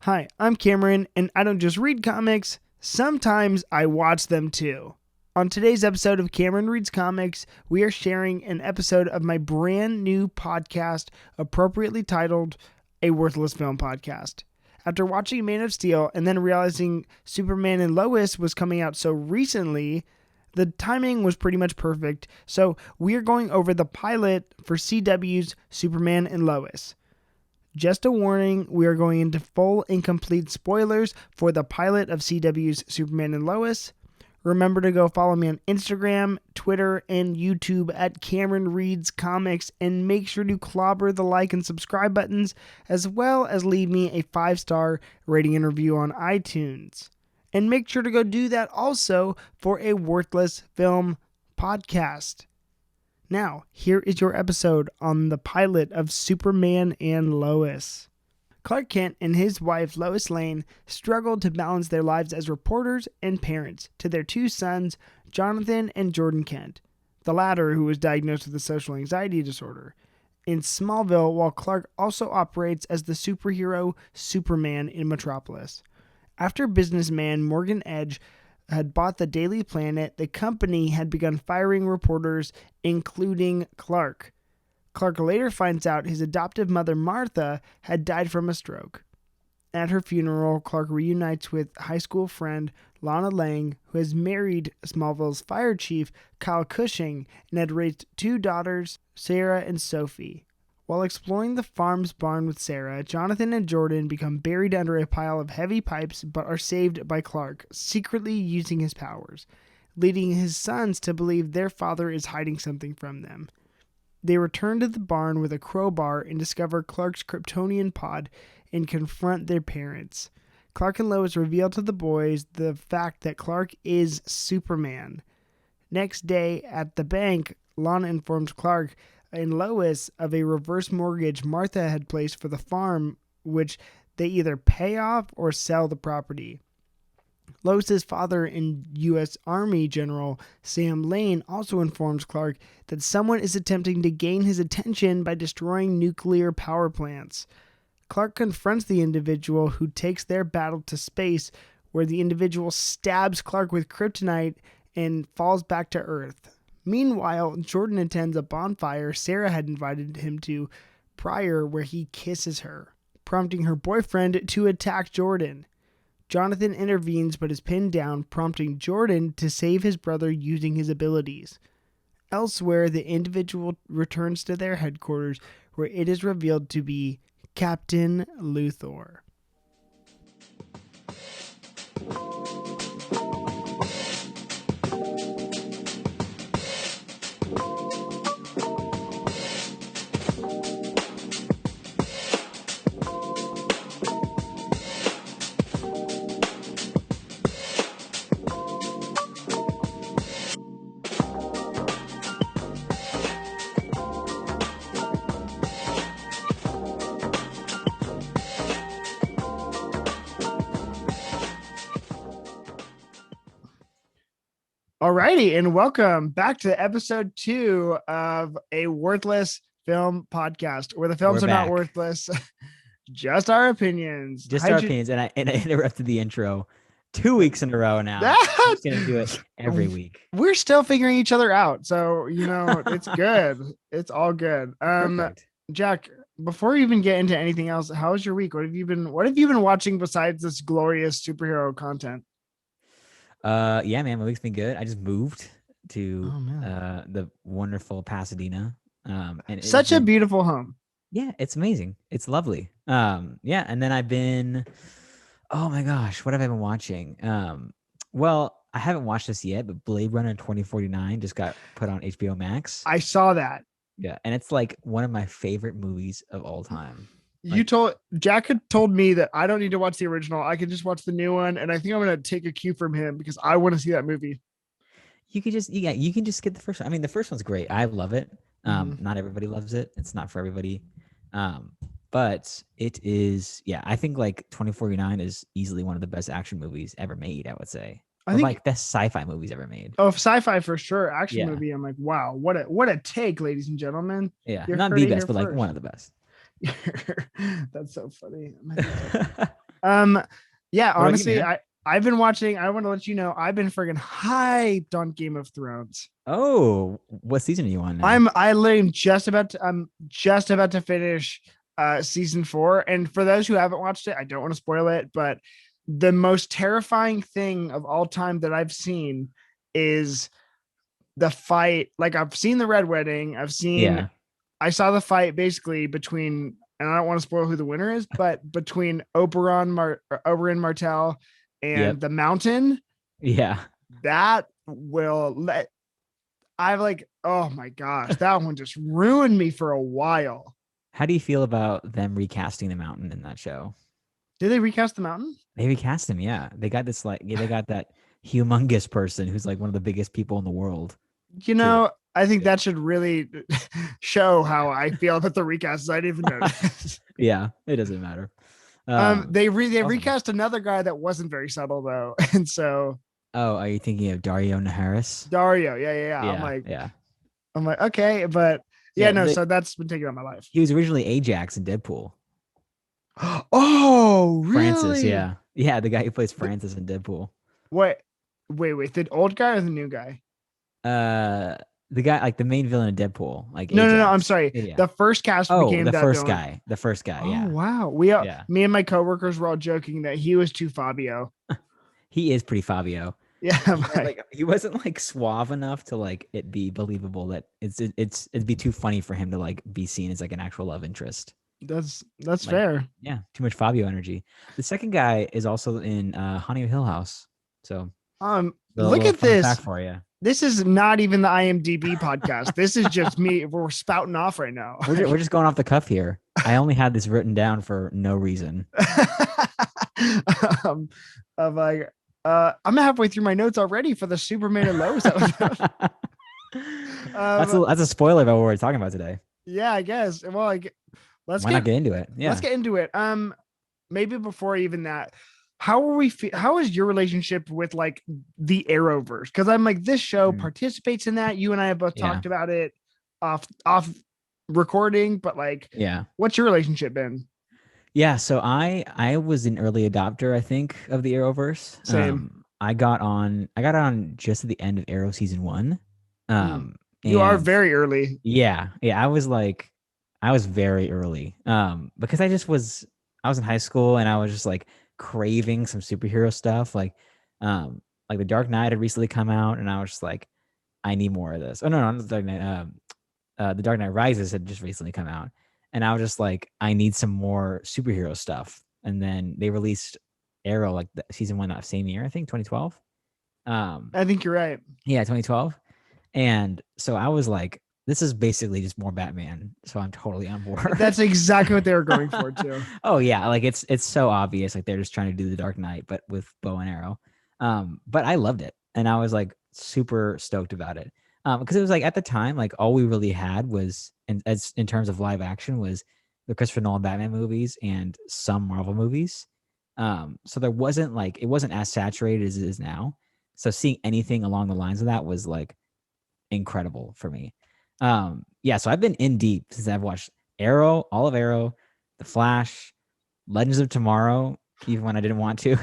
Hi, I'm Cameron, and I don't just read comics, sometimes I watch them too. On today's episode of Cameron Reads Comics, we are sharing an episode of my brand new podcast, appropriately titled A Worthless Film Podcast. After watching Man of Steel and then realizing Superman and Lois was coming out so recently, the timing was pretty much perfect, so we are going over the pilot for CW's Superman and Lois. Just a warning, we are going into full and complete spoilers for the pilot of CW's Superman and Lois. Remember to go follow me on Instagram, Twitter, and YouTube at Cameron Reads Comics, and make sure to clobber the like and subscribe buttons, as well as leave me a 5-star rating and review on iTunes. And make sure to go do that also for a Worthless Film Podcast. Now, here is your episode on the pilot of Superman and Lois. Clark Kent and his wife Lois Lane struggled to balance their lives as reporters and parents to their two sons, Jonathan and Jordan Kent, the latter who was diagnosed with a social anxiety disorder, in Smallville, while Clark also operates as the superhero Superman in Metropolis. After businessman Morgan Edge had bought the Daily Planet, the company had begun firing reporters, including Clark. Clark later finds out his adoptive mother, Martha, had died from a stroke. At her funeral, Clark reunites with high school friend Lana Lang, who has married Smallville's fire chief, Kyle Cushing, and had raised two daughters, Sarah and Sophie. While exploring the farm's barn with Sarah, Jonathan and Jordan become buried under a pile of heavy pipes but are saved by Clark, secretly using his powers, leading his sons to believe their father is hiding something from them. They return to the barn with a crowbar and discover Clark's Kryptonian pod and confront their parents. Clark and Lois reveal to the boys the fact that Clark is Superman. Next day at the bank, Lana informs Clark and Lois of a reverse mortgage Martha had placed for the farm, which they either pay off or sell the property. Lois's father and U.S. Army General Sam Lane also informs Clark that someone is attempting to gain his attention by destroying nuclear power plants. Clark confronts the individual, who takes their battle to space, where the individual stabs Clark with kryptonite and falls back to Earth. Meanwhile, Jordan attends a bonfire Sarah had invited him to prior, where he kisses her, prompting her boyfriend to attack Jordan. Jonathan intervenes but is pinned down, prompting Jordan to save his brother using his abilities. Elsewhere, the individual returns to their headquarters, where it is revealed to be Captain Luthor. Alrighty, and welcome back to episode 2 of A Worthless Film Podcast, where the films We're are not back. worthless, just our opinions. Just our opinions, and I interrupted the intro 2 weeks in a row now. I'm just gonna do it every week. We're still figuring each other out, so it's good. It's all good. Perfect. Jack, before we even get into anything else, how was your week? What have you been watching besides this glorious superhero content? Yeah, man, my week's been good. I just moved to the wonderful Pasadena. And such a beautiful home. Yeah, it's amazing. It's lovely. Yeah, and then I've been, oh my gosh, what have I been watching? Well, I haven't watched this yet, but Blade Runner 2049 just got put on HBO Max. I saw that. Yeah, and it's like one of my favorite movies of all time. Jack had told me that I don't need to watch the original. I can just watch the new one. And I think I'm going to take a cue from him because I want to see that movie. You can just skip the first one. I mean, the first one's great. I love it. Not everybody loves it. It's not for everybody. But it is, I think like 2049 is easily one of the best action movies ever made, I would say. I think like best sci-fi movies ever made. Oh, sci-fi for sure. Action movie. I'm like, wow, what a take, ladies and gentlemen. Yeah, not the best, but like one of the best. That's so funny. Um, yeah, What about you, honestly, man? I've been watching. I want to let you know I've been friggin' hyped on Game of Thrones. Oh, what season are you on now? I literally I'm just about to finish season 4. And for those who haven't watched it, I don't want to spoil it, but the most terrifying thing of all time that I've seen is the fight. Like I've seen the Red Wedding. Yeah. I saw the fight basically between, and I don't want to spoil who the winner is, but between Oberyn Martell and Yep. the Mountain. Yeah. That will let I've like, oh my gosh, that one just ruined me for a while. How do you feel about them recasting the mountain in that show? Did they recast the Mountain? They recast him, yeah. They got this like yeah, they got that humongous person who's like one of the biggest people in the world You to know, I think that should really show how I feel about the recasts. I didn't even notice. Yeah, it doesn't matter. They Awesome. recast another guy that wasn't very subtle though, and so Oh, are you thinking of Dario Naharis? Dario, yeah. Yeah, yeah. I'm like, okay, but yeah, Yeah, no. So that's been taking on my life. he was originally Ajax in Deadpool. Oh, Francis, really? yeah. Yeah, the guy who plays The, Francis in Deadpool. wait, wait. The old guy or the new guy? Uh the guy like the main villain of Deadpool, like No. I'm Ajax. sorry. Yeah, yeah. The first cast Oh, became the that first villain. guy. The first guy, Oh yeah. wow. Yeah. Me and my coworkers were all joking that he was too Fabio. He is pretty Fabio. Yeah, I'm He had like like he wasn't like suave enough to like it be believable that it'd be too funny for him to like be seen as like an actual love interest. that's Like fair. yeah, too much Fabio energy. The second guy is also in Honey Hill House. So the Look little at fun fact this. for you. This is not even the IMDb podcast. This is just me. We're spouting off right now. We're just going off the cuff here. I only had this written down for no reason. um, of like, I'm halfway through my notes already for the Superman and Lois episode. That's a spoiler about what we're talking about today. Yeah, I guess. Well, like, let's Why not get get into it? let's Yeah. get into it. Maybe before even that, how is your relationship with like the Arrowverse? Because I'm like, this show Mm. participates in that. You and I have both Yeah. talked about it off recording, but like, Yeah. what's your relationship been? Yeah, so I was an early adopter, I think, of the Arrowverse. Same. I got on just at the end of Arrow season 1. Mm. You are And very early. yeah, I was very early. Because I was in high school and I was just like craving some superhero stuff like The Dark Knight had recently come out and I was just like I need more of this. Oh no, not The Dark Knight. The Dark Knight Rises had just recently come out, and I was just like, I need some more superhero stuff. And then they released Arrow like season 1 that same year, I think 2012. I think you're right. Yeah, 2012. And so I was like, this is basically just more Batman. So I'm totally on board. That's exactly what they were going for too. Oh yeah, like it's so obvious. Like they're just trying to do the Dark Knight, but with bow and arrow. But I loved it, and I was like super stoked about it. Because it was like at the time, like all we really had was, in terms of live action, was the Christopher Nolan Batman movies and some Marvel movies. So there wasn't like it wasn't as saturated as it is now. So seeing anything along the lines of that was like incredible for me. Yeah, so I've been in deep since I've watched Arrow, all of Arrow, The Flash, Legends of Tomorrow, even when I didn't want to.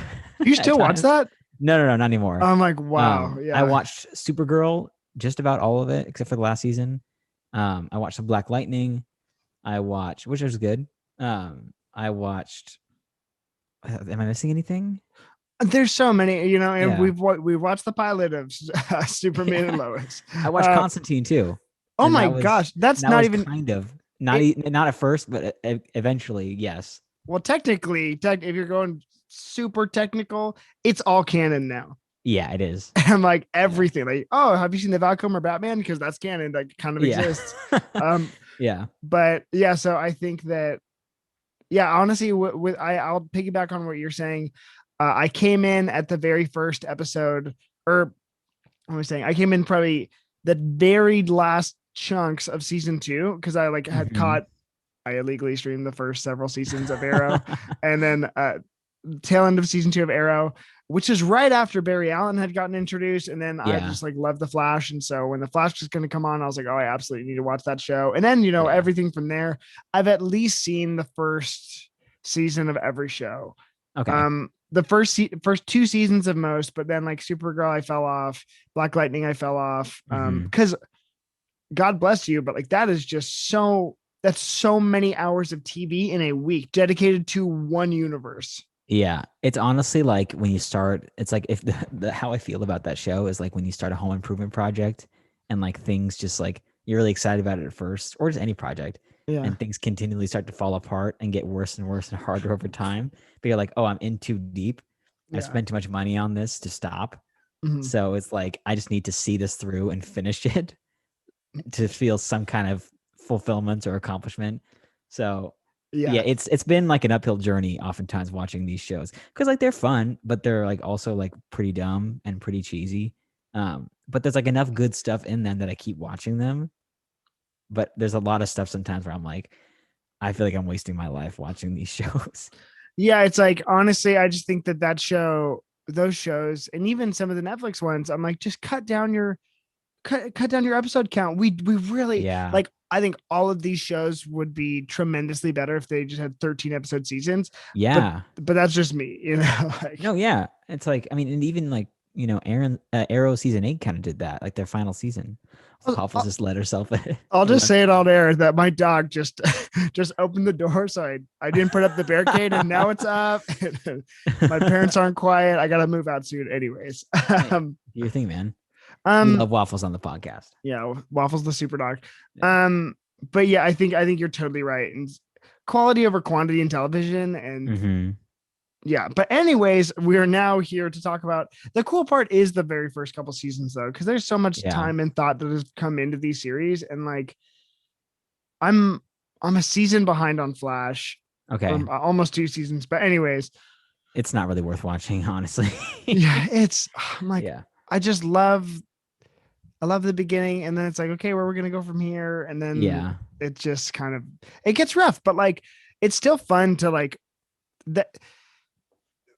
You At still watch times. that? No, not anymore. I'm like, wow, I yeah. watched Supergirl, just about all of it except for the last season. I watched some Black Lightning. I watched, which was good. I watched. Am I missing anything? There's so many, and Yeah. we've watched the pilot of Superman and Yeah. Lois. I watched Constantine too, Oh and my gosh, that's that not was even kind of it. not at first, but eventually, yes. Well, technically, if you're going super technical, it's all canon now. Yeah, it is. And like Yeah. everything, like, oh, have you seen the Valkyrie or Batman? Because that's canon, that kind of Yeah. exists. Um, Yeah. but yeah, so I think that, yeah, honestly, I'll piggyback on what you're saying. I came in at the very first episode, or what am I saying? I came in probably the very last chunks of season 2 because I like had Mhm. caught. I illegally streamed the first several seasons of Arrow, and then tail end of season 2 of Arrow, which is right after Barry Allen had gotten introduced. And then I Yeah. just like loved the Flash. And so when the Flash was going to come on, I was like, oh, I absolutely need to watch that show. And then, Yeah. everything from there, I've at least seen the first season of every show. Okay. The first two seasons of most, but then like Supergirl, I fell off. Black Lightning, I fell off. Hmm. Because God bless you, but like that is just so that's so many hours of TV in a week dedicated to one universe. Yeah, it's honestly like when you start, it's like if the how I feel about that show is like when you start a home improvement project and like things just like you're really excited about it at first, or just any project, Yeah, and things continually start to fall apart and get worse and worse and harder over time. But you're like, oh, I'm in too deep. I yeah. spent too much money on this to stop. Mhm. So it's like I just need to see this through and finish it to feel some kind of fulfillment or accomplishment. So yeah, Yeah, it's been like an uphill journey oftentimes watching these shows because like they're fun, but they're like also like pretty dumb and pretty cheesy. But there's like enough good stuff in them that I keep watching them. But there's a lot of stuff sometimes where I'm like, I feel like I'm wasting my life watching these shows. yeah. It's like honestly, I just think that those shows, and even some of the Netflix ones, I'm like, just cut down your episode count. We really Yeah. like. I think all of these shows would be tremendously better if they just had 13 episode seasons. But Yeah. that's just me, you know. Like, No, yeah. It's like I mean, and even like Aaron Arrow season 8 kind of did that, like their final season. I'll, Waffles I'll just let herself I'll just let say it on air that my dog just just opened the door, so I didn't put up the barricade, and now it's up. My parents aren't quiet. I gotta move out soon, anyways. Hey, um, do your thing, man. We um, love waffles on the podcast. yeah, Waffles the super dog. Yeah. Um, but yeah, I think you're totally right, and quality over quantity in television, and Mm-hmm. yeah. But anyways, we are now here to talk about the cool part is the very first couple seasons though, because there's so much Yeah. time and thought that has come into these series, and like I'm I'm a season behind on Flash, Okay. or almost two seasons. But anyways, It's not really worth watching, honestly. yeah, it's I'm like Yeah. I just I love the beginning, and then it's like okay, where we're gonna go from here, and then Yeah. it just kind of it gets rough, but like it's still fun to like that.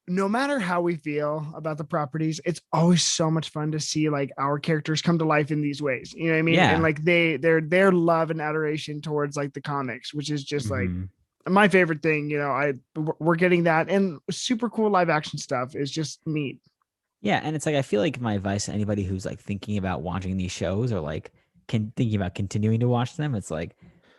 No matter how we feel about the properties, it's always so much fun to see like our characters come to life in these ways. You know what I mean? And Yeah. like their love and adoration towards like the comics, which is just like Mm-hmm. my favorite thing. You know, we're getting that, and super cool live action stuff is just neat. Yeah. And it's like I feel like my advice to anybody who's like thinking about watching these shows or like thinking about continuing to watch them, it's like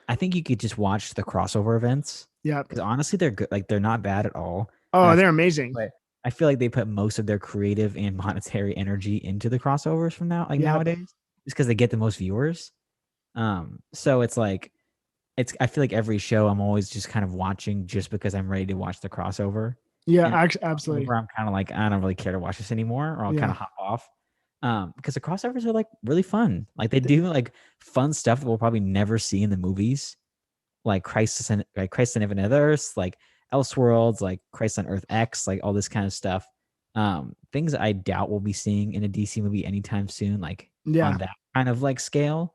I think you could just watch the crossover events Yeah. because honestly they're good. Like they're not bad at all. And Oh, they're amazing. but I feel like they put most of their creative and monetary energy into the crossovers from now, like Yep. nowadays, just because they get the most viewers. So it's like it's. I feel like every show I'm always just kind of watching just because I'm ready to watch the crossover, Yeah. and Absolutely. whenever I'm kind of like I don't really care to watch this anymore, or I'll kind Yeah. of hop off. Because the crossovers are like really fun. Like they do like fun stuff that we'll probably never see in the movies, like Crisis on Infinite Earths, like Elseworlds, like Crisis on Earth X, like all this kind of stuff. Things I doubt we'll be seeing in a DC movie anytime soon, like Yeah. on that kind of like scale,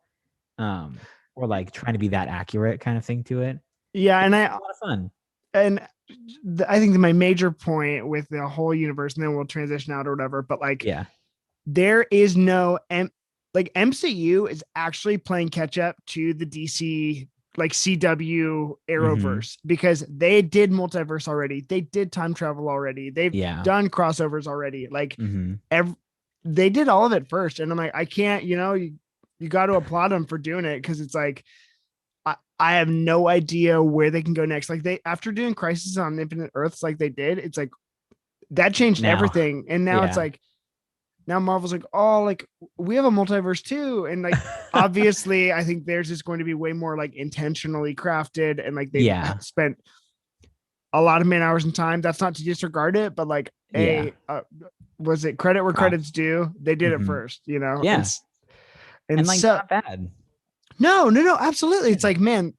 um, or like trying to be that accurate kind of thing to it. Yeah. It's a lot of fun. And I think my major point with the whole universe, and then we'll transition out or whatever. But like, Yeah. there is no like MCU is actually playing catch up to the DC like CW Hmm. Arrowverse because they did multiverse already. They did time travel already. They've Yeah. done crossovers already. Like Hmm. they did all of it first. And I'm like, I can't, you got to applaud them for doing it because it's like I have no idea where they can go next. Like they after doing Crisis on Infinite Earths like they did, it's like that changed Now, everything. And now it's yeah. like now Marvel's like, oh, like we have a multiverse too. And like obviously I think theirs is going to be way more like intentionally crafted and like they've Yeah. spent a lot of man hours and time. That's not to disregard it, but like Yeah. was it credit where Props. credit's due? They did it Hmm. first, you know? Yeah. And And like so not bad. no, absolutely. It's Yeah. like, man,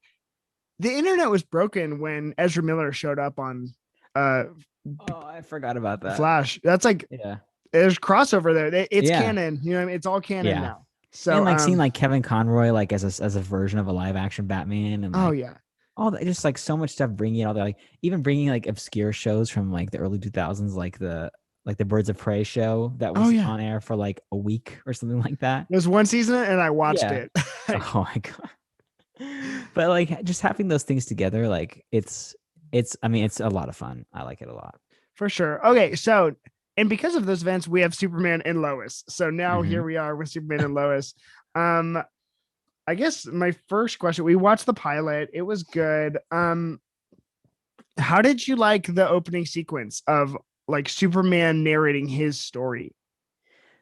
the internet was broken when Ezra Miller showed up on uh Oh, I forgot about that. Flash. That's like Yeah. there's crossover there. It's Yeah. canon. You know what I mean? It's all canon Yeah. now. And So like seeing like Kevin Conroy like as a version of a live action Batman and oh like yeah. all that, just like so much stuff bringing it all that like even bringing like obscure shows from like the early 2000s like the Birds of Prey show that Oh was yeah. on air for like a week or something like that. There's one season and I watched Yeah. it. Like, Oh my god. But like just having those things together like it's I mean it's a lot of fun. I like it a lot. For sure. Okay, so and because of those events, we have Superman and Lois. So now Hmm. here we are with Superman and Lois. Um, I guess my first question, we watched the pilot. It was good. How did you like the opening sequence of like Superman narrating his story?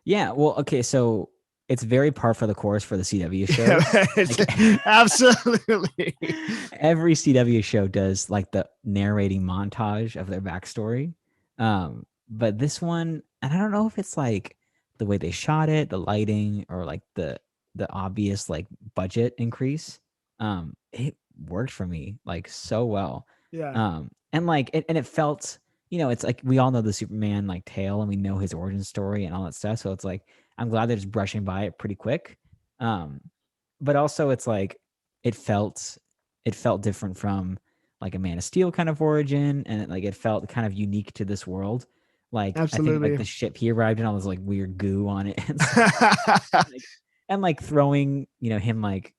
Yeah, well, okay, so it's very par for the course for the CW Yeah, shows. it's, Like absolutely. every CW show does like the narrating montage of their backstory. But this one, and I don't know if it's like the way they shot it, the lighting, or like the obvious like budget increase. It worked for me like so well. Yeah, And like and it felt, it's like we all know the Superman like tale and we know his origin story and all that stuff. So it's like I'm glad they're just brushing by it pretty quick. Um, but also it's like it felt it felt different from like a Man of Steel kind of origin, and it felt kind of unique to this world. Like I think like absolutely. the ship he arrived in, all this like weird goo on it and stuff, like, and like throwing, him like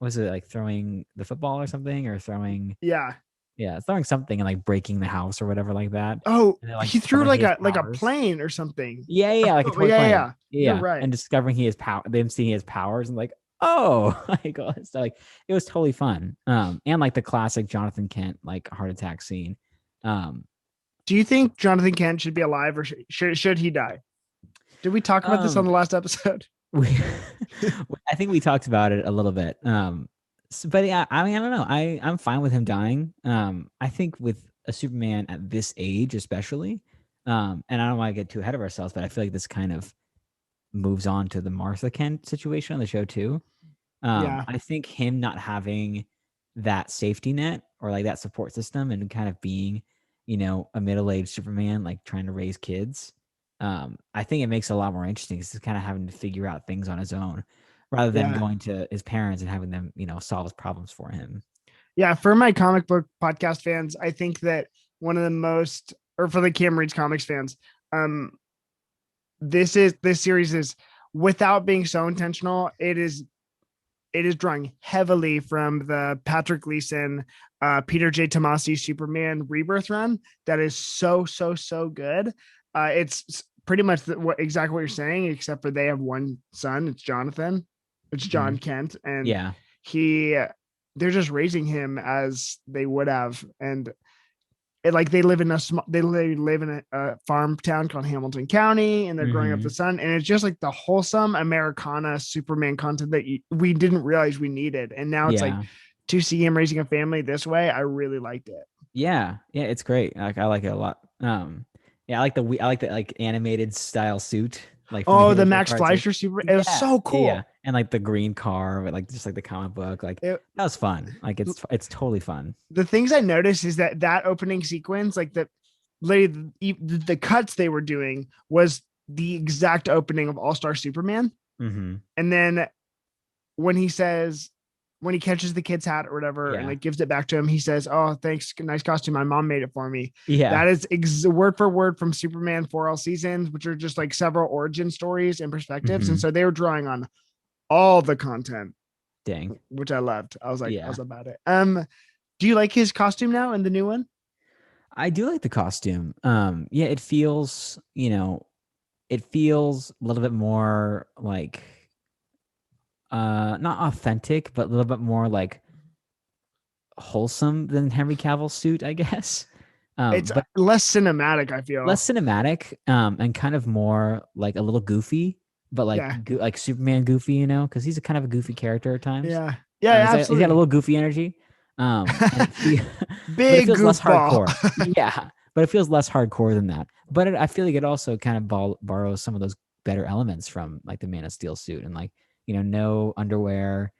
was it like throwing the football or something, or throwing, Yeah. yeah, throwing something and like breaking the house or whatever like that, Oh, and then like he threw discovering he has like a powers. plane or something. Yeah, yeah, like a Oh, toy yeah, plane. yeah. You're Yeah, right. and discovering he has power, them seeing he has powers, and like, oh, like all that stuff. Like it was totally fun. And like the classic Jonathan Kent like heart attack scene. Um, Do you think Jonathan Kent should be alive or should he die? Did we talk about this on um, the last episode? we, I think we talked about it a little bit. But yeah, I mean, I don't know. I'm fine with him dying. I think with a Superman at this age, especially, and I don't want to get too ahead of ourselves, but I feel like this kind of moves on to the Martha Kent situation on the show too. Yeah, I think him not having that safety net or like that support system and kind of being, a middle-aged Superman, like trying to raise kids. I think it makes it a lot more interesting because he's kind of having to figure out things on his own rather than yeah, going to his parents and having them, solve his problems for him. yeah. For my comic book podcast fans, I think that one of the most, or for the Cam Reads comics fans, um, this series is without being so intentional. It is drawing heavily from the Patrick Gleason, Peter J. Tomasi Superman Rebirth run. That is so good. It's pretty much exactly what you're saying, except for they have one son. It's Jonathan. It's Hmm. John Kent, and Yeah. he they're just raising him as they would have, and like they live in they live in a farm town called Hamilton County, and they're growing up the Hmm. son, and it's just like the wholesome Americana Superman content that we didn't realize we needed, and now it's like Yeah. to see him raising a family this way, I really liked it. Yeah. Yeah. It's great. Like I like it a lot. Yeah, I like the like animated style suit, like from the Oh, the original Max cartoon. Fleischer Super, it was Yeah, so yeah, yeah. cool. And like the green car, with, like just like the comic book, like It, that was fun. Like it's totally fun. the things I noticed is that opening sequence, like the cuts they were doing was the exact opening of All Star Superman, Hmm. and then when he says when he catches the kid's hat or whatever and Yeah, like gives it back to him, he says, "Oh, thanks, nice costume. My mom made it for me." yeah. That is word for word from Superman for all seasons, which are just like several origin stories and perspectives. And Hmm. so they were drawing on all the content, Dang. which I loved. I Yeah, was about it. Do you like his costume now in the new one? I do like the costume. Yeah, it feels, it feels a little bit more like not authentic, but a little bit more like wholesome than Henry Cavill's suit, I guess. It's But less cinematic, I feel. less cinematic, and kind of more like a little goofy, but like Yeah. like Superman goofy, because he's a kind of a goofy character at times. Yeah. Yeah, He's got a absolutely. little goofy energy, and but it Big feels less goofball. hardcore. Yeah, but it feels less hardcore than that. But I feel like it also kind of borrows some of those better elements from like the Man of Steel suit, and like, no underwear,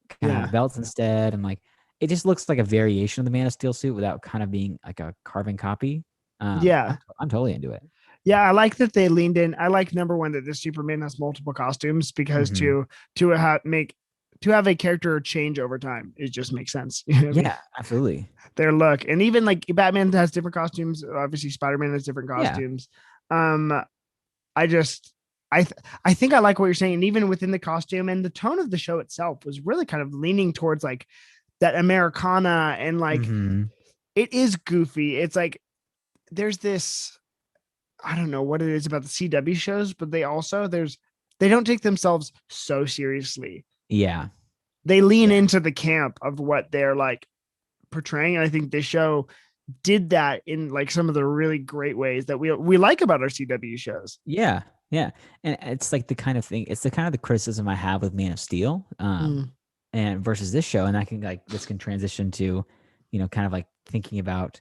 kind of have Yeah. belts instead, and like it just looks like a variation of the Man of Steel suit without kind of being like a carbon copy. Yeah. I'm totally into it. Yeah, I like that they leaned in. I like number one that this Superman has multiple costumes because Hmm. to have a character change over time, it just makes sense. You know what I mean? Yeah, absolutely. Their look, and even like Batman has different costumes. Obviously, Spider Man has different Yeah. costumes. Um, I just I think I like what you're saying, and even within the costume and the tone of the show itself was really kind of leaning towards like that Americana and like Hmm. it is goofy. It's like there's this, I don't know what it is about the CW shows, but they don't take themselves so seriously. Yeah. They lean Yeah. into the camp of what they're like portraying. And I think this show did that in like some of the really great ways that we like about our CW shows. Yeah. Yeah. And it's like the kind of thing, it's the kind of the criticism I have with Man of Steel. Mm. And versus this show. And I can like this can transition to, kind of like thinking about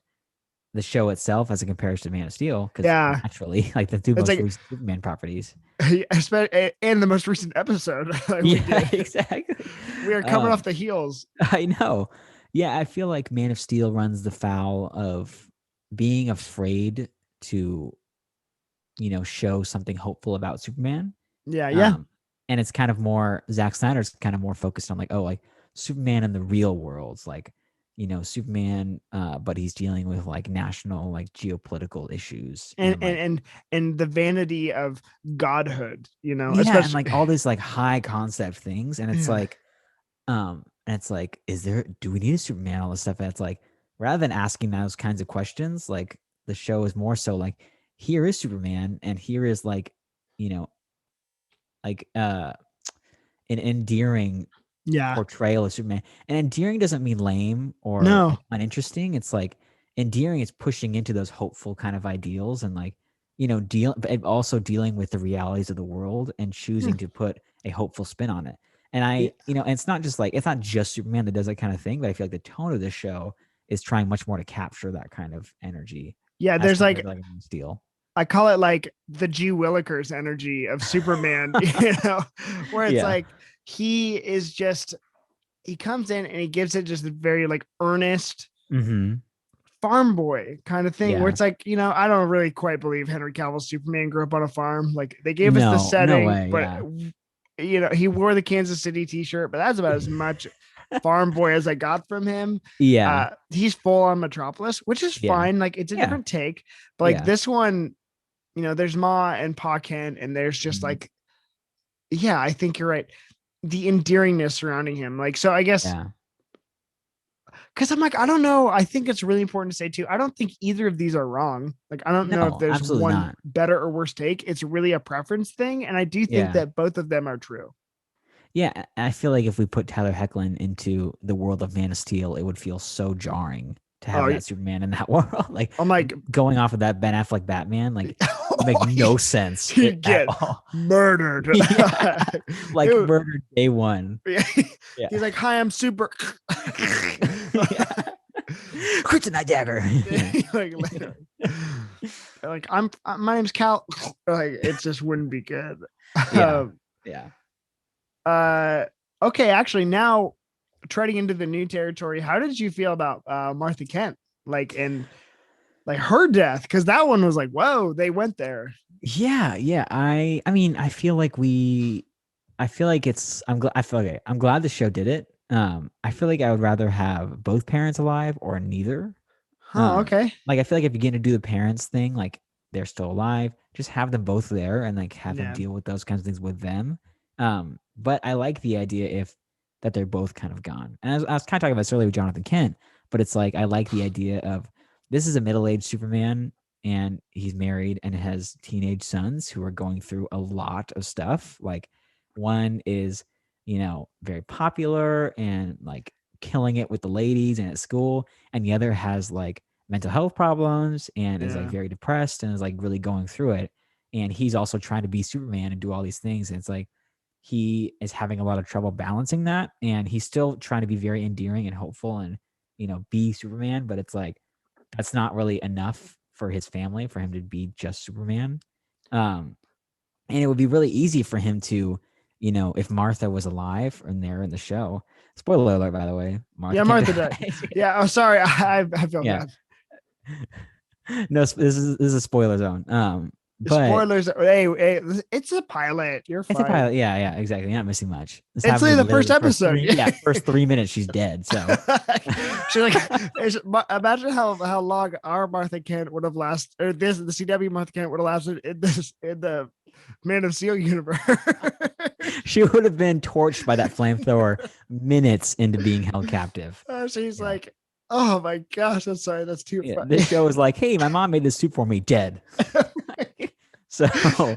the show itself as a comparison to Man of Steel, because Yeah. naturally, like the two It's most like, recent Superman properties. and the most recent episode we Yeah, did. exactly. We are coming off the heels. I know. Yeah, I feel like Man of Steel runs the foul of being afraid to, show something hopeful about Superman. Yeah. Yeah. Um, and it's kind of more Zack Snyder's kind of more focused on like, oh, like Superman in the real worlds, like, Superman, but he's dealing with like national, like geopolitical issues and and and like, and and the vanity of godhood, yeah, and especially. like all these like high concept things. And it's Yeah. like, and it's like, do we need a Superman? All this stuff. And it's like, rather than asking those kinds of questions, like the show is more so like, here is Superman, and here is like, you know, like an endearing Yeah. portrayal of Superman. And endearing doesn't mean lame or No. like uninteresting. It's like endearing is pushing into those hopeful kind of ideals and like, but also dealing with the realities of the world and Hmm. choosing to put a hopeful spin on it. And Yeah. and it's not just like, it's not just Superman that does that kind of thing, but I feel like the tone of this show is trying much more to capture that kind of energy Yeah, as there's compared like, to like Man of Steel. I call it like the G Willikers energy of Superman, where it's Yeah. like he is just, he comes in and he gives it just a very like earnest Mm-hmm. farm boy kind of thing, where Yeah. it's like, I don't really quite believe Henry Cavill's Superman grew up on a farm. Like they gave us the No, no setting, way. but Yeah. he wore the Kansas City t-shirt, but that's about as much farm boy as I got from him. Yeah. He's full on Metropolis, which is Yeah. fine. Like it's a Yeah. different take, but like Yeah. this one, there's Ma and Pa Kent, and there's just Mhm. like, yeah, I think you're right. The endearingness surrounding him. Like, so I guess, Yeah. because I'm like, I don't know. I think it's really important to say too, I don't think either of these are wrong. Like, I don't know if No, there's absolutely one not. better or worse take. It's really a preference thing. And I do think Yeah. that both of them are true. Yeah. I feel like if we put Tyler Hoechlin into the world of Man of Steel, it would feel so jarring to have Oh, that Superman in that world. Like I'm like, going off of that Ben Affleck Batman, like would make oh, no sense he at get all. murdered. Yeah. Like It- murder day one. Yeah. he's like, hi, I'm super. Yeah. Kryptonite dagger. Yeah. like my name's Cal. Like it just wouldn't be good. Yeah. Um, Yeah. okay, actually, now treading into the new territory, how did you feel about Martha Kent? Like, and like her death, because that one was like, whoa, they went there. Yeah, yeah. I mean, I feel like it's I'm glad I feel okay. I'm glad the show did it. I feel like I would rather have both parents alive or neither. Huh, okay. Like I feel like if you're gonna do the parents thing, like they're still alive, just have them both there and like have them Yeah. deal with those kinds of things with them. But I like the idea if that they're both kind of gone. And I was kind of talking about this earlier with Jonathan Kent, but it's like I like the idea of this is a middle-aged Superman and he's married and has teenage sons who are going through a lot of stuff. Like one is, very popular and like killing it with the ladies and at school, and the other has like mental health problems and is like Yeah. very depressed and is like really going through it. And he's also trying to be Superman and do all these things. And it's like he is having a lot of trouble balancing that. And he's still trying to be very endearing and hopeful and, be Superman. But it's like that's not really enough for his family for him to be just Superman. And it would be really easy for him to, if Martha was alive and there in the show. Spoiler alert, by the way. Yeah, Kent Martha died. dies. Yeah. Oh, sorry. I feel Yeah. bad. No, this is a spoiler zone. But Spoilers. Hey, it's a pilot. You're it's a fine. pilot. Yeah, yeah, exactly. You're not missing much. This It's happens like in the first literally episode. first 3 minutes she's dead. So She's like, imagine how long our Martha Kent would have lasted, or the CW Martha Kent would have lasted in the Man of Steel universe. she would have been torched by that flamethrower minutes into being held captive. She's Yeah. like, Oh my gosh, I'm sorry. That's too Yeah, funny. this show is like, hey, my mom made this soup for me, dead. So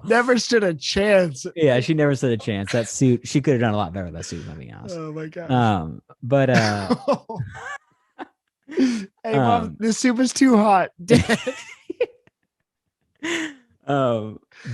Never stood a chance. yeah, she never stood a chance. That suit, she could have done a lot better with that suit, let me be honest. Oh my gosh. But Hey mom, um this soup is too hot. Dead.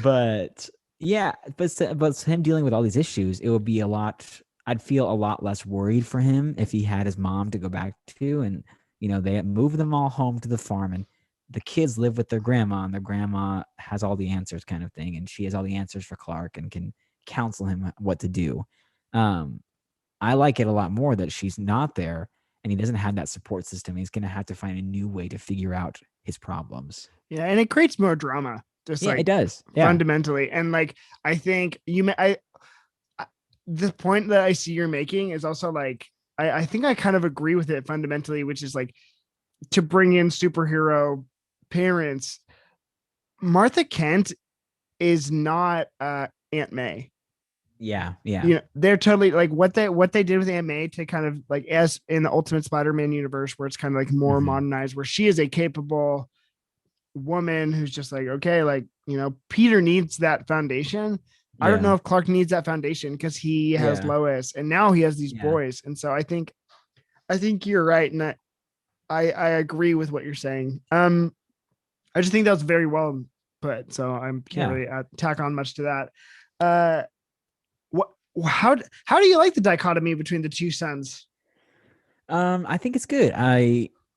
but yeah, but him dealing with all these issues, it would be a lot. I'd feel a lot less worried for him if he had his mom to go back to, and they moved them all home to the farm, and the kids live with their grandma, and their grandma has all the answers, kind of thing, and she has all the answers for Clark and can counsel him what to do. Um, I like it a lot more that she's not there and he doesn't have that support system. He's going to have to find a new way to figure out his problems. Yeah, and it creates more drama, just Yeah, like it does. Yeah. fundamentally. And like I think the point that I see you're making is also like I think I kind of agree with it fundamentally, which is like to bring in superhero parents. Martha Kent is not Aunt May. Yeah. Yeah. You know, they're totally like what they did with Aunt May to kind of like as in the Ultimate Spider-Man universe, where it's kind of like more modernized, where she is a capable woman who's just like, okay, like, Peter needs that foundation. I don't know Yeah. if Clark needs that foundation because he has Yeah. Lois and now he has these Yeah. boys. And so I think you're right. And I agree with what you're saying. I just think that was very well put. So I can't Yeah. really tack on much to that. Uh, what, how do you like the dichotomy between the two sons? I think it's good.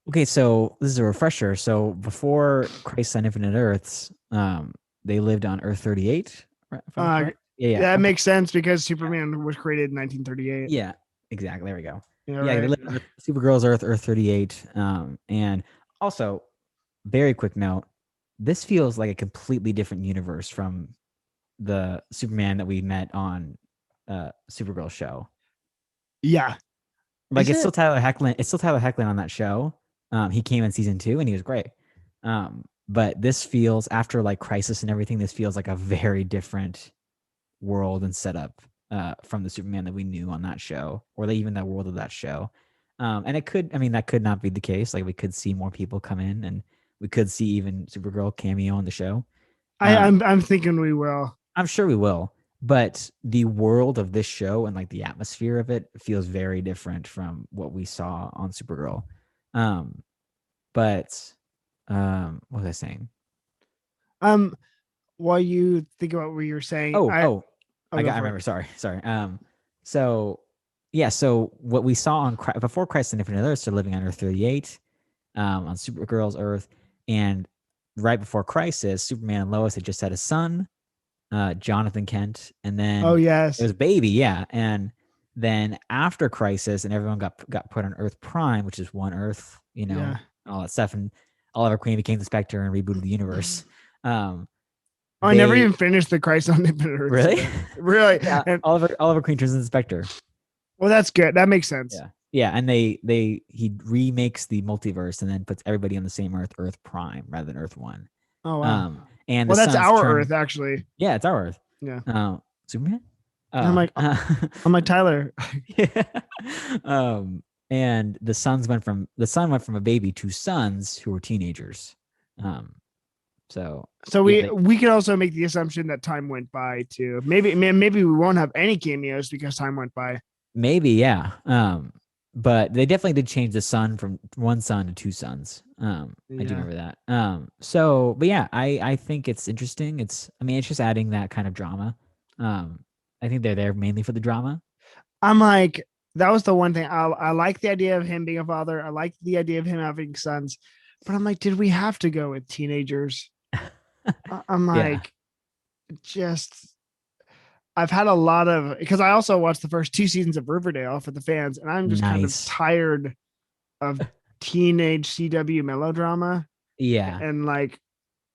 Okay, so this is a refresher. So before Christ on Infinite Earths, they lived on Earth 38, right, if I'm Uh, correct. Yeah, yeah. that makes sense because Superman was created in 1938. Yeah, exactly. There we go. Yeah, Yeah, they right. live on Supergirl's Earth 38. And also, very quick note, this feels like a completely different universe from the Superman that we met on Supergirl show. Yeah. Like Is it's still it? Tyler Hecklin. It's still Tyler Hecklin on that show. He came in season 2 and he was great. But this feels, after like Crisis and everything, this feels like a very different world and setup from the Superman that we knew on that show, or even that world of that show. And that could not be the case. Like we could see more people come in, and we could see even Supergirl cameo on the show. I, Um, I'm I'm thinking we will. I'm sure we will, but the world of this show and like the atmosphere of it feels very different from what we saw on Supergirl. Um, but what was I saying? Um, while you think about what you're saying, Oh, oh, I'll go I for it. remember. Sorry. So yeah, so what we saw on before Christ and Infinite Earths, they're living on Earth 38, on Supergirl's Earth, and right before Crisis, Superman and Lois had just had a son, Jonathan Kent, and Oh then it yes, was baby, yeah, and then after Crisis, and everyone got put on Earth Prime, which is one Earth, yeah. all that stuff, and Oliver Queen became the Spectre and rebooted the universe. Um, Oh, I never they even finished the Christ on Infinite Earths really, yet. Really, yeah, and Oliver Queen turns into Spectre. well, that's good. That makes sense. Yeah, yeah, and he remakes the multiverse and then puts everybody on the same Earth, Earth Prime, rather than Earth One. Oh wow. And the Well, that's sons our turn. Earth actually. Yeah, it's our Earth. Yeah. Superman. And I'm Oh, like, Tyler. yeah. And the son went from a baby to sons who were teenagers. So So yeah, we could also make the assumption that time went by too. Maybe we won't have any cameos because time went by. maybe, yeah. But they definitely did change the son from one son to two sons. I do Yeah. remember that. But yeah, I think it's interesting. It's just adding that kind of drama. I think they're there mainly for the drama. I'm like, that was the one thing I like the idea of him being a father. I like the idea of him having sons, but I'm like, did we have to go with teenagers? I'm Yeah, like, just I've had a lot of because I also watched the first 2 seasons of Riverdale for the fans, and I'm just kind of nice. tired of teenage CW melodrama. Yeah. And like,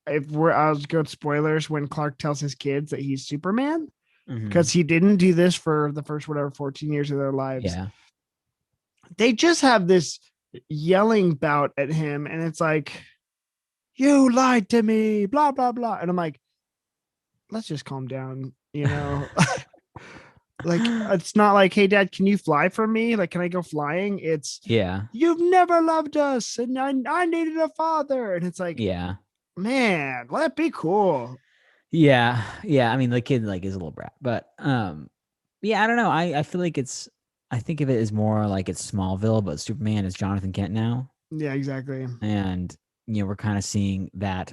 I was going spoilers when Clark tells his kids that he's Superman Hmm. because he didn't do this for the first 14 years of their lives. Yeah. They just have this yelling bout at him, and it's like, you lied to me, blah blah blah, and I'm like, let's just calm down. Like, it's not like, hey, Dad, can you fly for me? Like, can I go flying? It's, Yeah. you've never loved us, and I needed a father. And it's like, Yeah. man, let it be cool. Yeah. Yeah. I mean, the kid like is a little brat, but yeah, I don't know. I feel like I think of it as more like it's Smallville, but Superman is Jonathan Kent now. Yeah, exactly. And we're kind of seeing that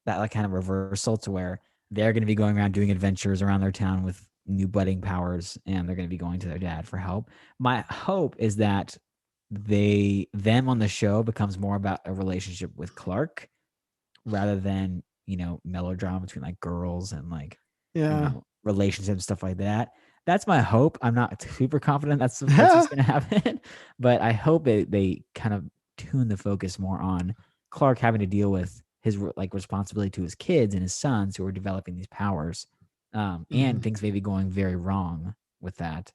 like kind of reversal to where they're going to be going around doing adventures around their town with new budding powers, and they're going to be going to their dad for help. My hope is that them on the show becomes more about a relationship with Clark rather than melodrama between like girls and like Yeah. relationships and stuff like that. That's my hope. I'm not super confident that's what's going to happen, but I hope they kind of tune the focus more on Clark having to deal with his like responsibility to his kids and his sons who are developing these powers, and Mhm. things may be going very wrong with that,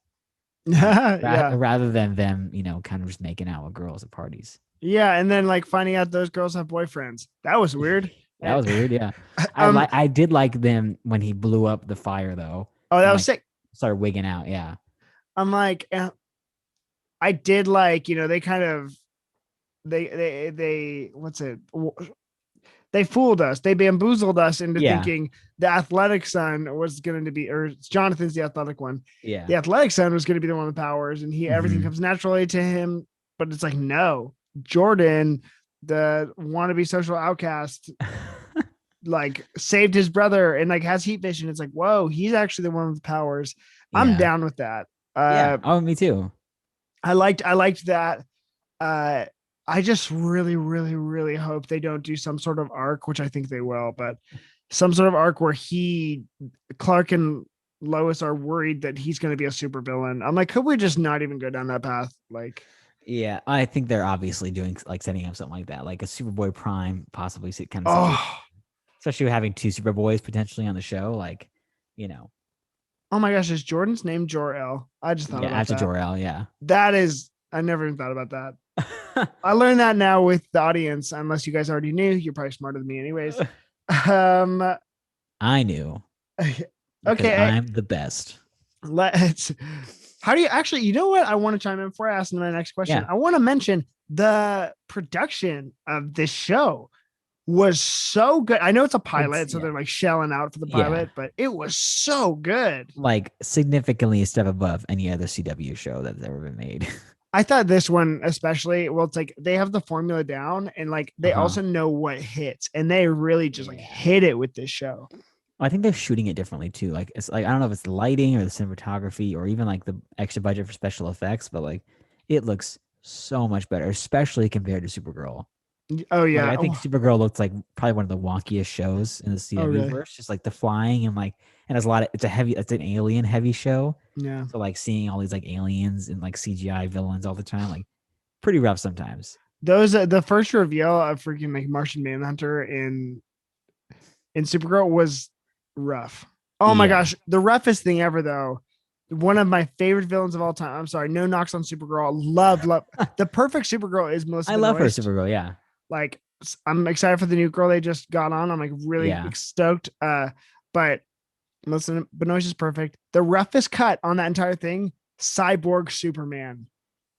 Yeah. rather than them, kind of just making out with girls at parties. Yeah. And then like finding out those girls have boyfriends. That was weird. That And was weird. Yeah, um, I did like them when he blew up the fire though, oh, that and was like sick. started wigging out. Yeah, I'm like, I did like, they kind of what's it? They fooled us. They bamboozled us into yeah, thinking the athletic son was going to be, or Jonathan's the athletic one. yeah. The athletic son was going to be the one with powers, and everything Hmm. comes naturally to him. But it's like, no, Jordan, the wannabe social outcast, like saved his brother and like has heat vision. It's like, whoa, he's actually the one with powers. I'm Yeah. down with that. Yeah. Oh, me too. I liked that. Uh, I just really, really, really hope they don't do some sort of arc, which I think they will, but some sort of arc where Clark and Lois are worried that he's going to be a super villain. I'm like, could we just not even go down that path? Like, Yeah, I think they're obviously doing like setting up something like that, like a Superboy Prime possibly kind of situation, oh, especially with having two Superboys potentially on the show. Like, you know, oh my gosh, is Jordan's name Jor-El? I just thought yeah, about as a that. Jor-El, yeah. I never even thought about that. I learned that now with the audience. Unless you guys already knew, you're probably smarter than me, anyways. Um, I knew because okay, I'm the best. let's. How do you actually? You know what? I want to chime in before I ask my next question. Yeah, I want to mention the production of this show was so good. I know it's a it's pilot, so they're like shelling out for the yeah, pilot, but it was so good. like significantly a step above any other CW show that's ever been made. I thought this one especially, well, it's like they have the formula down and like Uh they huh. also know what hits and they really just like Yeah. hit it with this show. I think they're shooting it differently too. Like it's like I don't know if it's the lighting or the cinematography or even like the extra budget for special effects, but like it looks so much better, especially compared to Supergirl. Oh Like yeah. I think Oh, Supergirl looks like probably one of the wonkiest shows in the oh CW really? verse. Just like the flying and like and there's a lot of it's an alien heavy show. Yeah. So like seeing all these like aliens and like CGI villains all the time, like pretty rough sometimes. Those the first reveal of freaking like Martian Manhunter in Supergirl was rough. Oh my Yeah. gosh, the roughest thing ever though. One of my favorite villains of all time. I'm sorry, no knocks on Supergirl. Love. The perfect Supergirl is Melissa I love her Benoist. Supergirl, yeah. Like, I'm excited for the new girl they just got on. I'm like really Yeah. stoked. But Melissa Benoist is perfect. The roughest cut on that entire thing, Cyborg Superman.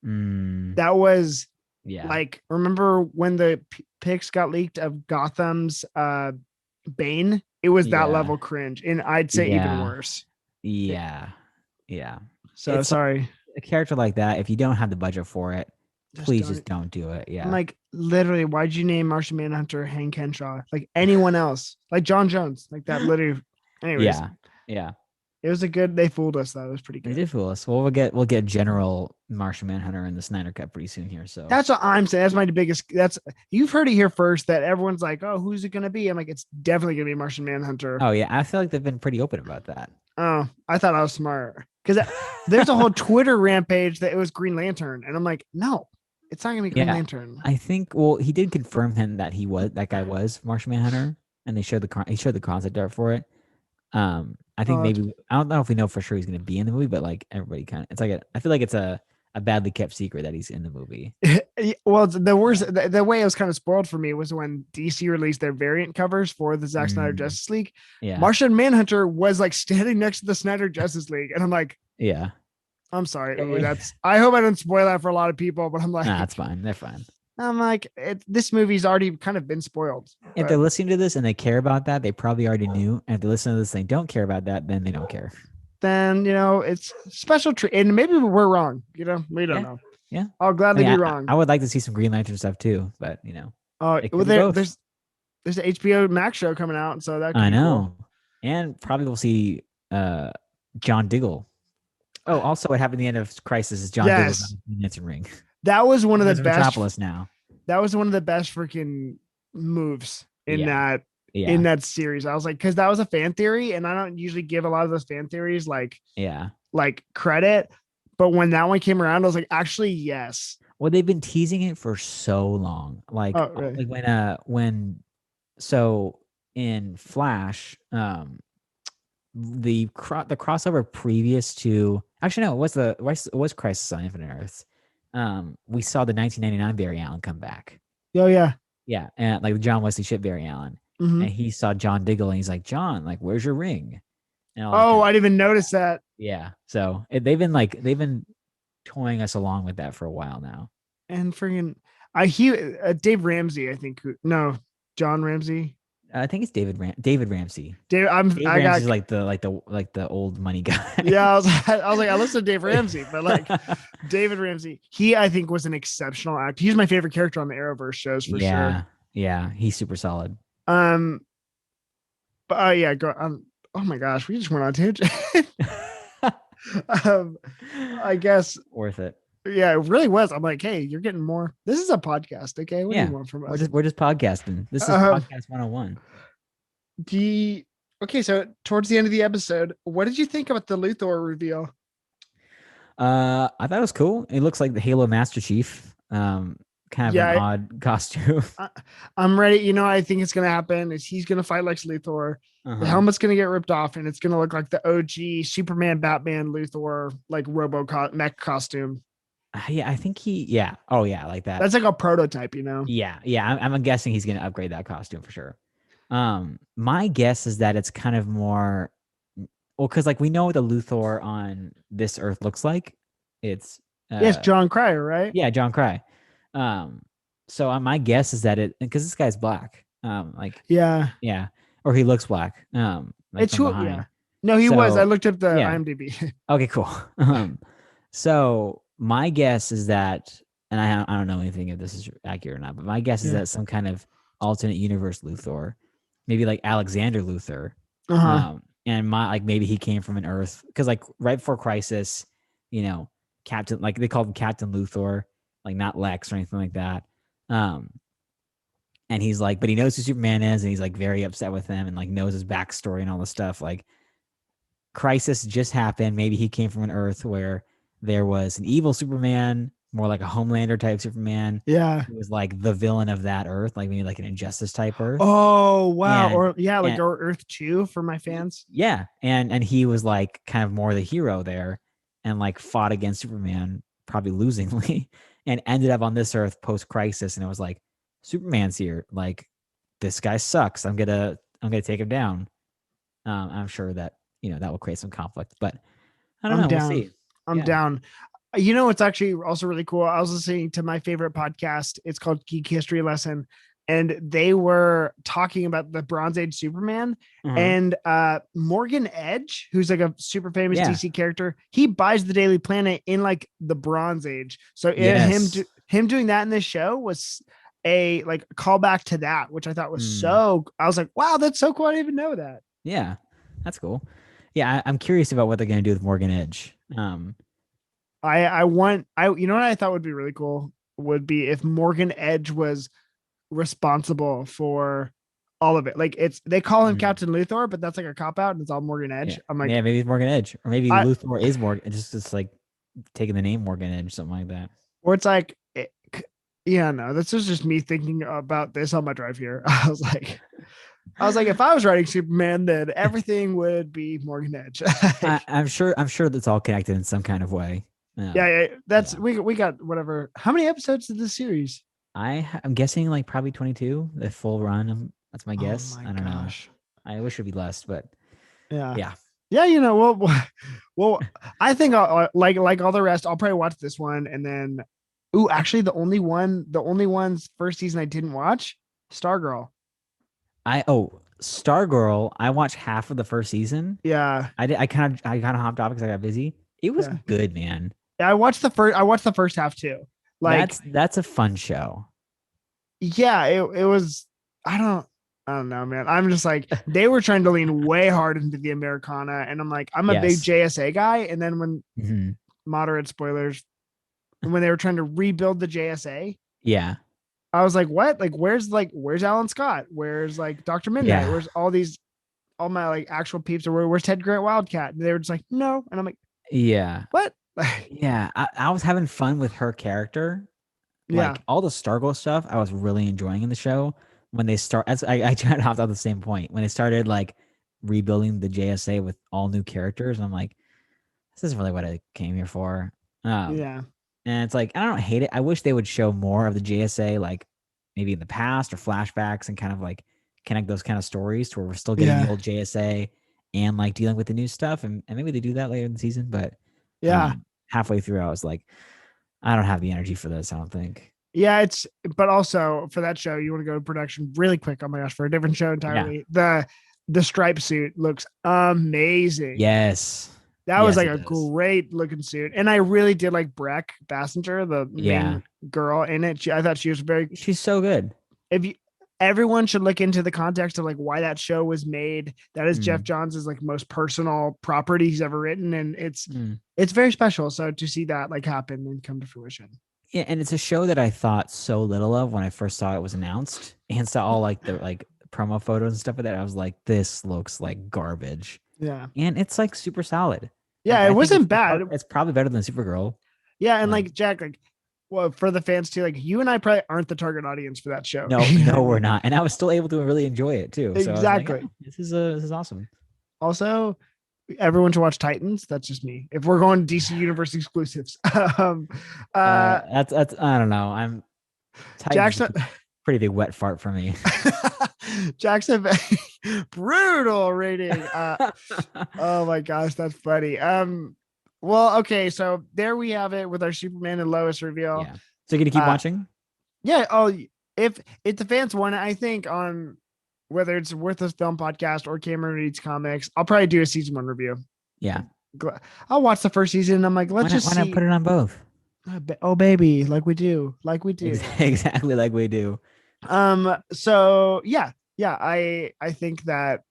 Mm, That was yeah. like, remember when the pics got leaked of Gotham's Bane? It was that Yeah. level cringe, and I'd say even Yeah. worse. Yeah. Yeah. So It's like sorry, a character like that, if you don't have the budget for it, just please don't. just don't do it. I'm Yeah. like, literally, why'd you name Martian Manhunter Hank Henshaw? Like anyone else, like John Jones, like that. Literally. Anyways, Yeah. Yeah. it was a good. They fooled us though. It was pretty They good. did fool us. Well, we'll get General Martian Manhunter in the Snyder Cut pretty soon here. So That's what I'm saying. That's my biggest. That's You've heard it here first. That everyone's like, oh, who's it gonna be? I'm like, it's definitely gonna be Martian Manhunter. oh yeah, I feel like they've been pretty open about that. Oh, I thought I was smart because there's a whole Twitter rampage that it was Green Lantern, and I'm like, no, it's not gonna be Green Yeah. Lantern. I think well, he did confirm him that guy was Martian Manhunter, and he showed the concept art for it. I think Oh, maybe I don't know if we know for sure he's gonna be in the movie, but like everybody kind of it's like I feel like it's a badly kept secret that he's in the movie. well, the worst, So, the way it was kind of spoiled for me was when DC released their variant covers for the Zack Snyder mm, Justice League. yeah. Martian Manhunter was like standing next to the Snyder Justice League, and I'm like, Yeah. I'm sorry. Ooh, Eh, I hope I don't spoil that for a lot of people, but nah, it's fine. They're fine. this movie's already kind of been spoiled. If But they're listening to this and they care about that, they probably already knew. And if they listen to this and they don't care about that, then they don't care. then, it's special treat. And maybe we're wrong. We don't Yeah. know. Yeah. I'll I gladly mean, be I wrong. would like to see some Green Lantern stuff too, but it Well, could be both. there's an HBO Max show coming out, so that could I be cool. know. And probably we'll see uh John Diggle. Oh, also what happened at the end of Crisis is John Diggle's on Yes, the Nancy Ring. that was one He of the lives in best. Metropolis now. That was one of the best freaking moves Yeah. in Yeah. that series. I was like, because that was a fan theory, and I don't usually give a lot of those fan theories Yeah. like credit, but when that one came around, I was like, actually, yes. Well, they've been teasing it for so long. Oh, really? Like when so in Flash, the crossover previous to actually no, it was Crisis on Infinite Earths. We saw the 1999 Barry Allen come back. Oh, yeah. Yeah, and like the John Wesley ship Barry Allen, Hmm. and he saw John Diggle, and he's like, John, like, where's your ring? And all that Oh, kind of I didn't even notice that. yeah. So they've been toying us along with that for a while now. And freaking, Dave Ramsey, I think. No, John Ramsey. I think it's David Ramsey. Dave, Dave Ramsey's like the old money guy. yeah, I listen to Dave Ramsey, but like David Ramsey, he, I think, was an exceptional actor. He's my favorite character on the Arrowverse shows for sure. Yeah, yeah, he's super solid. Um, but yeah, oh my gosh, we just went on tangent. um, I guess, Worth it. yeah, it really was. I'm like, hey, you're getting more. This is a podcast, okay? What do you Yeah, want from we're us? just podcasting. This is Um, podcast 101. the Okay, so towards the end of the episode, what did you think about the Luthor reveal? I thought it was cool. It looks like the Halo Master Chief. Kind of an Yeah, odd costume. I, I'm ready. I think it's gonna happen. Is he's gonna fight Lex Luthor? The Uh-huh. helmet's gonna get ripped off, and it's gonna look like the OG Superman, Batman, Luthor, like mech costume. Yeah, I think he. Yeah. Oh yeah, like that. That's like a prototype. Yeah, yeah. I'm guessing he's gonna upgrade that costume for sure. My guess is that it's kind of more well, because like we know what the Luthor on this Earth looks like. It's Yes, uh John Cryer, right? yeah, John Cry. Um, so my guess is that it because this guy's black. Like Yeah, yeah, or he looks black. Like it's from who. Yeah, behind. no, he was. I So looked up the yeah, IMDb. okay, cool. So my guess is that, and I don't know anything if this is accurate or not, but my guess is Yeah. that some kind of alternate universe Luthor, maybe like Alexander Luthor, Uh huh. and my like maybe he came from an Earth because like right before Crisis, you know, Captain like they called him Captain Luthor, like not Lex or anything like that. Um, and he's like, but he knows who Superman is, and he's like very upset with him, and like knows his backstory and all this stuff. Like Crisis just happened. Maybe he came from an Earth where there was an evil Superman, more like a Homelander type Superman, Yeah. who was like the villain of that Earth, like maybe like an Injustice type Earth. Oh wow. And Or yeah, like and Earth 2 for my fans. yeah, and he was like kind of more the hero there, and like fought against Superman, probably losingly, and ended up on this Earth post Crisis, and it was like Superman's here, like this guy sucks. I'm gonna take him down. I'm sure that that will create some conflict, but I don't I'm know. We'll down. see. I'm Yeah. down. It's actually also really cool. I was listening to my favorite podcast. It's called Geek History Lesson. And they were talking about the Bronze Age Superman Uh-huh. and Morgan Edge, who's like a super famous Yeah. DC character. He buys the Daily Planet in like the Bronze Age. So Yes. him doing that in this show was a like callback to that, which I thought was Mm. so. I was like, wow, that's so cool. I didn't even know that. Yeah. That's cool. Yeah, I'm curious about what they're gonna do with Morgan Edge. You know what I thought would be really cool would be if Morgan Edge was responsible for all of it. Like they call him Mm. Captain Luthor, but that's like a cop out and it's all Morgan Edge. Yeah. I'm like, Yeah, maybe it's Morgan Edge. Or maybe I Luthor is Morgan just like taking the name Morgan Edge, something like that. or it's like yeah, no, this is just me thinking about this on my drive here. I was like, if I was writing Superman, then everything would be Morgan Edge. I'm sure that's all connected in some kind of way. Yeah, that's Yeah. we got whatever. How many episodes of this series? I'm guessing like probably 22, the full run. That's my Oh guess. my I don't know. gosh. I wish it'd be less, but Yeah. yeah. Yeah, well, I think I'll like all the rest. I'll probably watch this one and then. Ooh, actually, the only one's first season I didn't watch, Stargirl. Stargirl. I watched half of the first season. Yeah, I kind of hopped off because I got busy. It was yeah, good, man. yeah. I watched the first half too. Like, That's a fun show. yeah, it was. I don't. I don't know, man. I'm just like they were trying to lean way hard into the Americana, and I'm like, I'm a big Yes. JSA guy. And then when Hmm. moderate spoilers, when they were trying to rebuild the JSA, Yeah. I was like, what? Where's Alan Scott? Where's like Dr. Midnight? Yeah. Where's all my like actual peeps? Or where's Ted Grant Wildcat? And they were just like, no. And I'm like, Yeah. what? Yeah. I was having fun with her character. Yeah, Like all the Stargirl stuff, I was really enjoying in the show. When they start, as I tried to hop out the same point when they started like rebuilding the JSA with all new characters. I'm like, this isn't really what I came here for. Um, yeah, and it's like I don't hate it. I wish they would show more of the JSA, like maybe in the past or flashbacks, and kind of like connect those kind of stories to where we're still getting the yeah, old JSA and like dealing with the new stuff. And maybe they do that later in the season. But yeah. halfway through, I was like, I don't have the energy for this. I don't think. Yeah, but also for that show, you want to go to production really quick. Oh my gosh, for a different show Yeah. entirely. The stripe suit looks amazing. Yes. That was Yes, like it a does. great looking suit. And I really did like Breck Bassinger, the Yeah. main girl in it. I thought she was very She's so good. if you everyone should look into the context of like why that show was made. That is Jeff Mm. Johns' like most personal property he's ever written. And Mm. it's very special. So to see that like happen and come to fruition. Yeah, and it's a show that I thought so little of when I first saw it was announced and saw all like the like promo photos and stuff like that. I was like, this looks like garbage. Yeah. And it's like super solid. Like Yeah, it I think wasn't bad. it's probably better than Supergirl. Yeah, and Like like Jack, like well, for the fans too, like you and I probably aren't the target audience for that show. no, You know what I no, we're mean? not. And I was still able to really enjoy it too. So I was like, Exactly. oh, this is awesome. Also, everyone should watch Titans. That's just me. If we're going DC Universe exclusives, um, uh, That's I don't know. I'm Titans is Jackson, a pretty big wet fart for me. Jackson, brutal rating. Oh my gosh, that's funny. Well, okay, so there we have it with our Superman and Lois reveal. Yeah. So you gonna keep Uh, watching? yeah. Oh, if the fans want it, I think on whether it's Worthless Film Podcast or Cameron Reads Comics, I'll probably do a season one review. Yeah. I'll watch the first season. And I'm like, let's just Why not see. put it on both? Oh baby, like we do, like we do. Exactly like we do. So yeah. I think that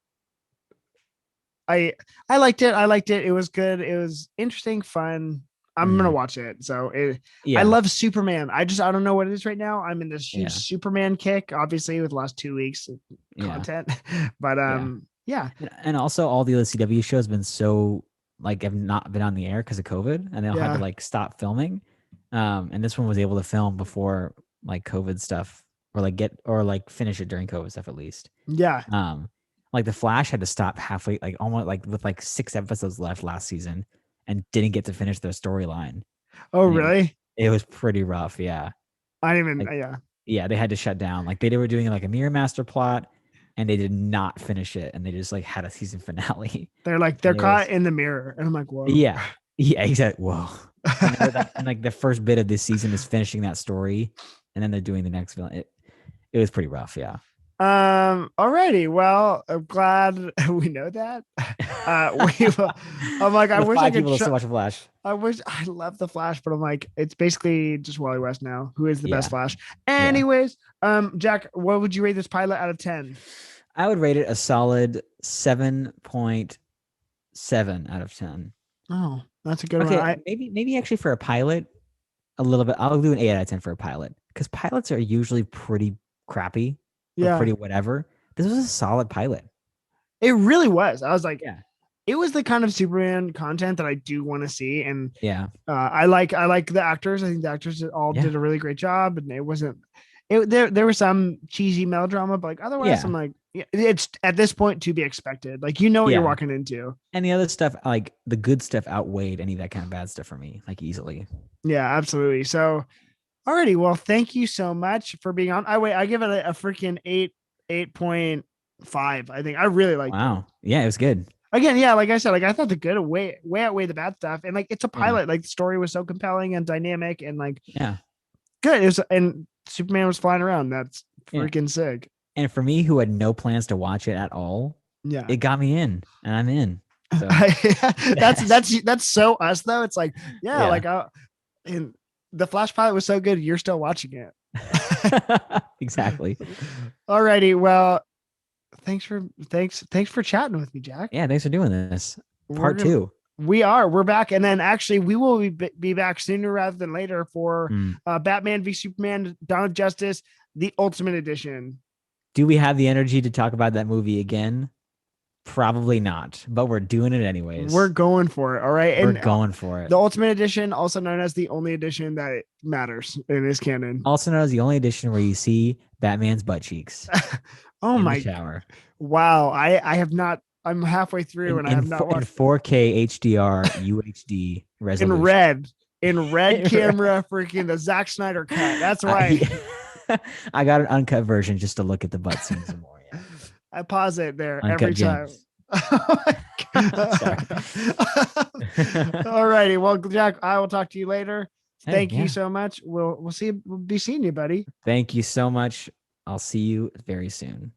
I I liked it. I liked it. It was good. It was interesting, fun. I'm gonna Mm, watch it. I yeah. love Superman. I don't know what it is right now. I'm in this huge Yeah. Superman kick, obviously with the last 2 weeks of Yeah. content. But Yeah. yeah, And also all the other CW shows been so like have not been on the air because of COVID and they'll had to yeah, like stop filming. And this one was able to film before like COVID stuff or like get or like finish it during COVID stuff at least. yeah. Um, like the Flash had to stop halfway, like almost like with like 6 episodes left last season and didn't get to finish their storyline. Oh And really? it was pretty rough. Yeah. I didn't even Like yeah. yeah, they had to shut down. Like they were doing like a mirror master plot and they did not finish it. And they just like had a season finale. They're And it caught was in the mirror, and I'm like, whoa. yeah. Yeah, exactly. Whoa. And, and like the first bit of this season is finishing that story, and then they're doing the next film. It was pretty rough, yeah. Alrighty. Well, I'm glad we know that. We will, I'm like, I The wish I five could people that still watch the Flash. I love the Flash, but I'm like, it's basically just Wally West now, who is the best Yeah, Flash. yeah. Anyways, Jack, what would you rate this pilot out of 10? I would rate it a solid 7.7 out of 10. Oh, that's a good one. Okay, maybe actually for a pilot, a little bit. I'll do an 8 out of 10 for a pilot because pilots are usually pretty crappy or Yeah, pretty whatever. This was a solid pilot. it really was. I was like, Yeah, it was the kind of Superman content that I do want to see. And yeah, I like the actors. I think the actors all yeah, did a really great job, and it wasn't. There was some cheesy melodrama, but like otherwise, yeah, I'm like, yeah, it's at this point to be expected. Like you know what you're yeah. walking into. And the other stuff, like the good stuff, outweighed any of that kind of bad stuff for me, like easily. Yeah, absolutely. So, alrighty. Well, thank you so much for being on. I give it a freaking 8.5. I think I really liked it. Wow. Yeah, it was good. again, yeah, like I said, like I thought the good way outweigh the bad stuff, and like it's a Yeah. pilot. Like the story was so compelling and dynamic, and like Yeah. good. It was, and Superman was flying around. That's Yeah. freaking sick. And for me, who had no plans to watch it at all, Yeah. it got me in, and I'm in. So that's yes. so us though. It's like, yeah, Yeah. like and the Flash pilot was so good, you're still watching it. Exactly. Alrighty, well, thanks for chatting with me, Jack. Yeah. Thanks for doing this. We're Part gonna two. we're back, and then actually we will be back sooner rather than later for Mm. Batman v Superman: Dawn of Justice, the Ultimate Edition. Do we have the energy to talk about that movie again? Probably not, but we're doing it anyways. We're going for it. All right. We're And going for it. the Ultimate Edition, also known as the only edition that matters in this canon. Also known as the only edition where you see Batman's butt cheeks Oh in the my, shower wow. I have not, I'm halfway through and I have not in watched 4K HDR UHD in resolution. red camera, freaking the Zack Snyder cut. That's why I got an uncut version just to look at the butt scenes some more. Yeah. I pause it there Uncut every time. gems. Sorry. All righty. Well, Jack, I will talk to you later. Thank you so much. We'll be seeing you, buddy. Thank you so much. I'll see you very soon.